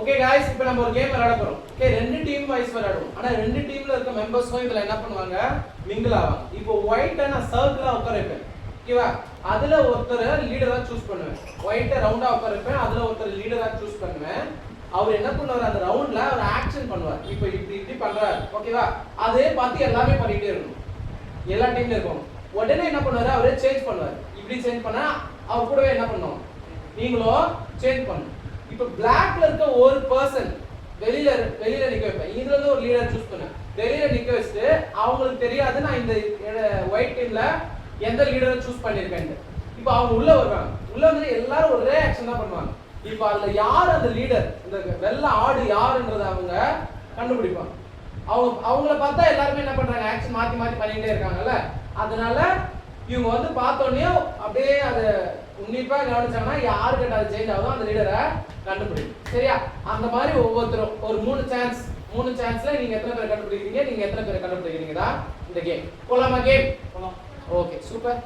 Okay guys இப்போ நம்ம ஒரு கேம் விளையாட போறோம். ஓகே ரெண்டு டீம் வைஸ் விளையாடுவோம். ஆனா ரெண்டு டீம்ல இருக்க மெம்பர்ஸும் இதுல என்ன பண்ணுவாங்க? மிங்கிள் ஆவாங்க. இப்போ ஒயிட் நான் சர்க்கிளா உட்கார வைப்பேன். ஓகேவா? அதுல ஒருத்தர் லீடரா சூஸ் பண்ணுவேன். ஒயிட் ரவுண்டா உட்கார வைப்பேன். அதுல ஒருத்தர் லீடரா சூஸ் பண்ணுவேன். அவர் என்ன பண்ணுவார் அந்த ரவுண்ட்ல ஒரு ஆக்ஷன் பண்ணுவார். இப்போ இப்படி பண்றாரு. ஓகேவா? அதே பார்த்து எல்லாமே பண்ணிட்டே இருக்கணும். எல்லா டீம்ல இருக்கும். உடனே என்ன பண்ணுவாரு? அவரே சேஞ்ச் பண்ணுவார். இப்படி சேஞ்ச் பண்ணா அவர் கூடவே என்ன பண்ணுவோம்? நீங்களும் சேஞ்ச் பண்ணணும். இப்போ பிளாக்ல இருக்க ஒரு பர்சன் வெளியில நிக்க வைப்பேன். இதுல இருந்து ஒரு லீடர் சூஸ் பண்ணேன். வெளியில நிக்க வச்சிட்டு அவங்களுக்கு தெரியாது நான் இந்த ஒயிட் டீம்ல எந்த லீடரை சூஸ் பண்ணிருக்கேன். இப்போ அவங்க உள்ள வருவாங்க. உள்ள வந்து எல்லாரும் ஒரே ஆக்ஷன் தான் பண்ணுவாங்க. இப்போ அதுல யார் அந்த லீடர், இந்த வெள்ளை ஆடு யாருன்றத அவங்க கண்டுபிடிப்பாங்க. அவங்கள பார்த்தா எல்லாருமே என்ன பண்றாங்க? ஆக்ஷன் மாத்தி பண்ணிட்டே இருக்காங்கல்ல. அதனால இவங்க வந்து பார்த்தோன்னே அப்படியே அதை உன்னிப்பா கவனிச்சாங்கன்னா யாரு கிட்ட அது சேஞ்ச் ஆகுதோ அந்த லீடரை கண்டுபிடிக்கும். சரியா? அந்த மாதிரி ஒவ்வொருத்தரும் ஒரு மூணு சான்ஸ்ல நீங்க எத்தனை பேர் கண்டுபிடிக்கிறீங்க, நீங்க எத்தனை பேர் கண்டுபிடிக்கிறீங்க தான் இந்த கேம். போலாமா கேம்? போலாம். Okay super.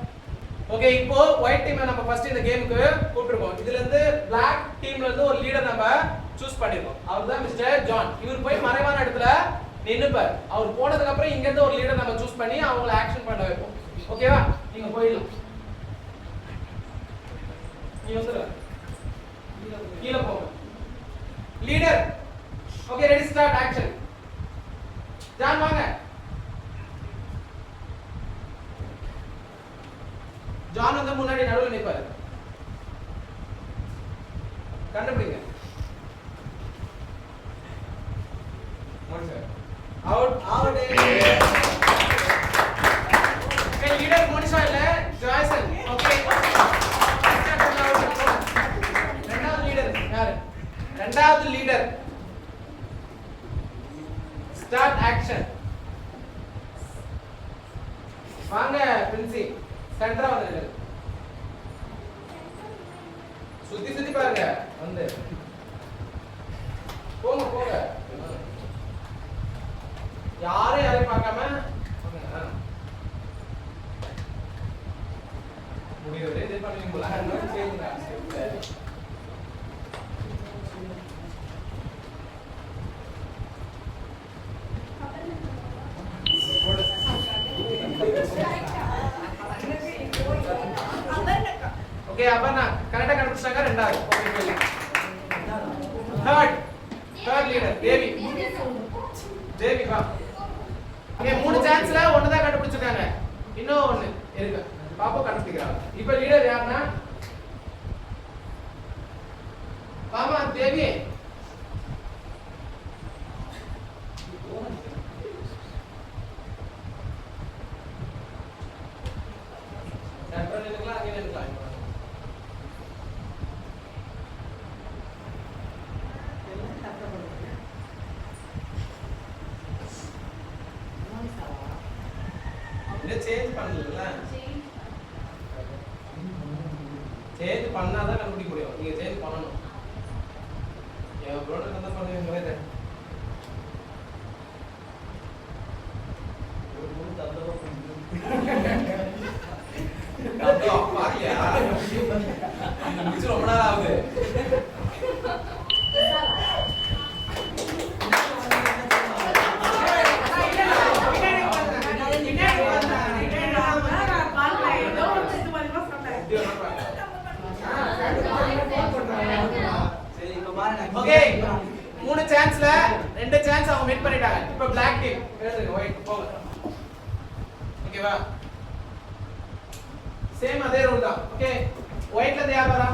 ஓகே இப்போ ஒயிட் டீம் நம்ம ஃபர்ஸ்ட் இந்த கேமுக்கு கூப்பிட்டுருக்கோம். இதுல இருந்து பிளாக் டீம்ல இருந்து ஒரு லீடர் நம்ம சூஸ் பண்ணிருக்கோம். அவர்தான் மிஸ்டர் ஜான். இவர் போய் மறைவான இடத்துல நின்னுப்பார். அவர் போனதுக்கு அப்புறம் இங்க இருந்து ஒரு லீடர் நம்ம சூஸ் பண்ணி அவங்கள ஆக்ஷன் பண்ண வைப்போம். ஓகேவா? நீங்க போயிடலாம். நீ வந்துரு. கீழ போங்க. Leader. Okay ready start action. John வாங்க. ஜான் வந்து முன்னாடி நடுவுல நிப்பாரு. கண்டுபிடிங்க. அவுட். ஓகே லீடர் மோனிஷா இல்ல ஜாய்சன். ஓகே ரெண்டாவது லீடர் ஸ்டார்ட் ஆக்ஷன். வாங்க பிரின்சி சென்டரா வந்து சுத்தி பாருங்க. வந்து போங்க யாரையும் பார்க்காம முடியவே இது பண்ணுவீங்களா? ஓகே அப்பனா கரெக்ட்டா கண்டுபிடிச்சாங்க. ரெண்டாவது. ஓகே தேர்ட் லீடர் தேவி வா. ஓகே மூணு சான்ஸ்ல ஒன்னு தான் கண்டுபிடிச்சிருக்காங்க. இன்னும் ஒன்னு இருக்கு. பாப்பா கண்டுபிடிக்கிறாங்க. இப்போ லீடர் யாருன்னா பாமா தேவி. சேஞ்ச் பண்ணல. சேஞ்ச் பண்ணாதான் கண்டுபிடிக்க முடியும். நீங்க சேஞ்ச் பண்ணணும். என் ப்ரோடக்ட் என்ன பண்ணுவீங்க? ஒரு மூணு தடவை கத்தோ பாரியா. இது ரொம்ப நாள் ஆகுது. ஓகே மூணு சான்ஸ்ல ரெண்டு சான்ஸ் அவங்க மீட் பண்ணிட்டாங்க. இப்போ பிளாக் டீம் எழுதுங்க. ஒயிட் போங்க. ஓகேவா? சேம் அதே ரூல் தான். ஓகே ஒயிட்ல இருந்து யார் வரா?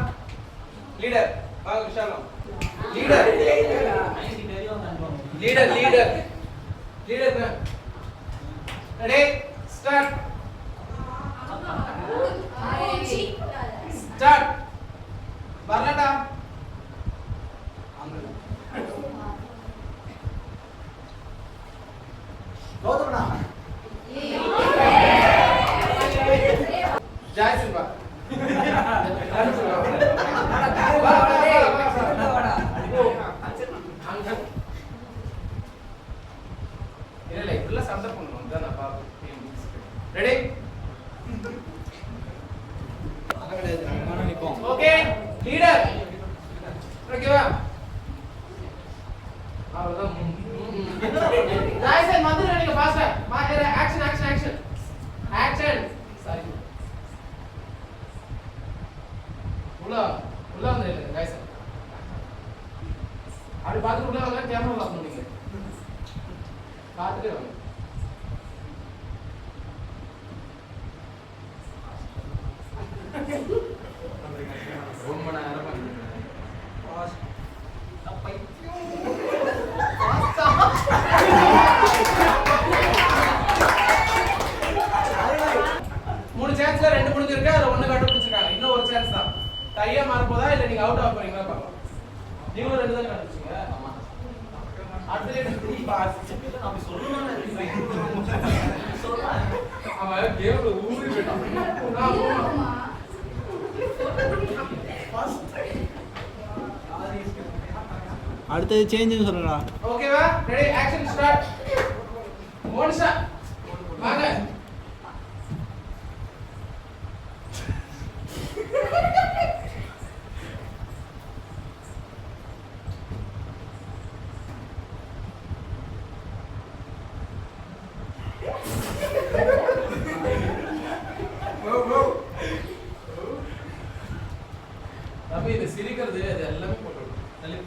லீடர் வாங்க விஷாலம். Leader ready start. வரலடா. கௌதம்னா ஜாய்சன் பா. இல்ல இப்படி சண்டை பண்ணணும் தான் நான் பாப்பேன். ரெடி ஓகே லீடர் ஓகேவா? அப்படி பார்த்துட்டு உள்ள வாங்க, கேமரா ஆஃப் பண்ணுங்க. பார்த்துட்டே வாங்க. ரொம்ப நேரமா மூணு சான்ஸ்ல ரெண்டு முடிஞ்சிருக்கு, அதுல ஒண்ணு கண்டுபிடிச்சிருக்காங்க. இன்னும் ஒரு சான்ஸ் தான். டையா மாற போதா இல்ல நீங்க அவுட் ஆக போறீங்களா பாக்கலாம். நீங்களும் ரெண்டு தான் கண்டுபிடிச்சீங்க. ஆமா. அடுத்து நீ பாஸ் அப்படி சொல்லணும். அவன் கேம்ல ஊறி போயிட்டான். அடுத்தது சேஞ்சுன்னு சொல்லுடா. ஓகேவா? Ready, action start. மோனிஷா வாங்க. தம்பி இது சிரிக்கிறது அது எல்லாமே போட்டு தள்ளி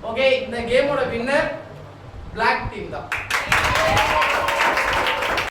ஓகே, இந்த கேமோட வின்னர் Black டீம் தான்.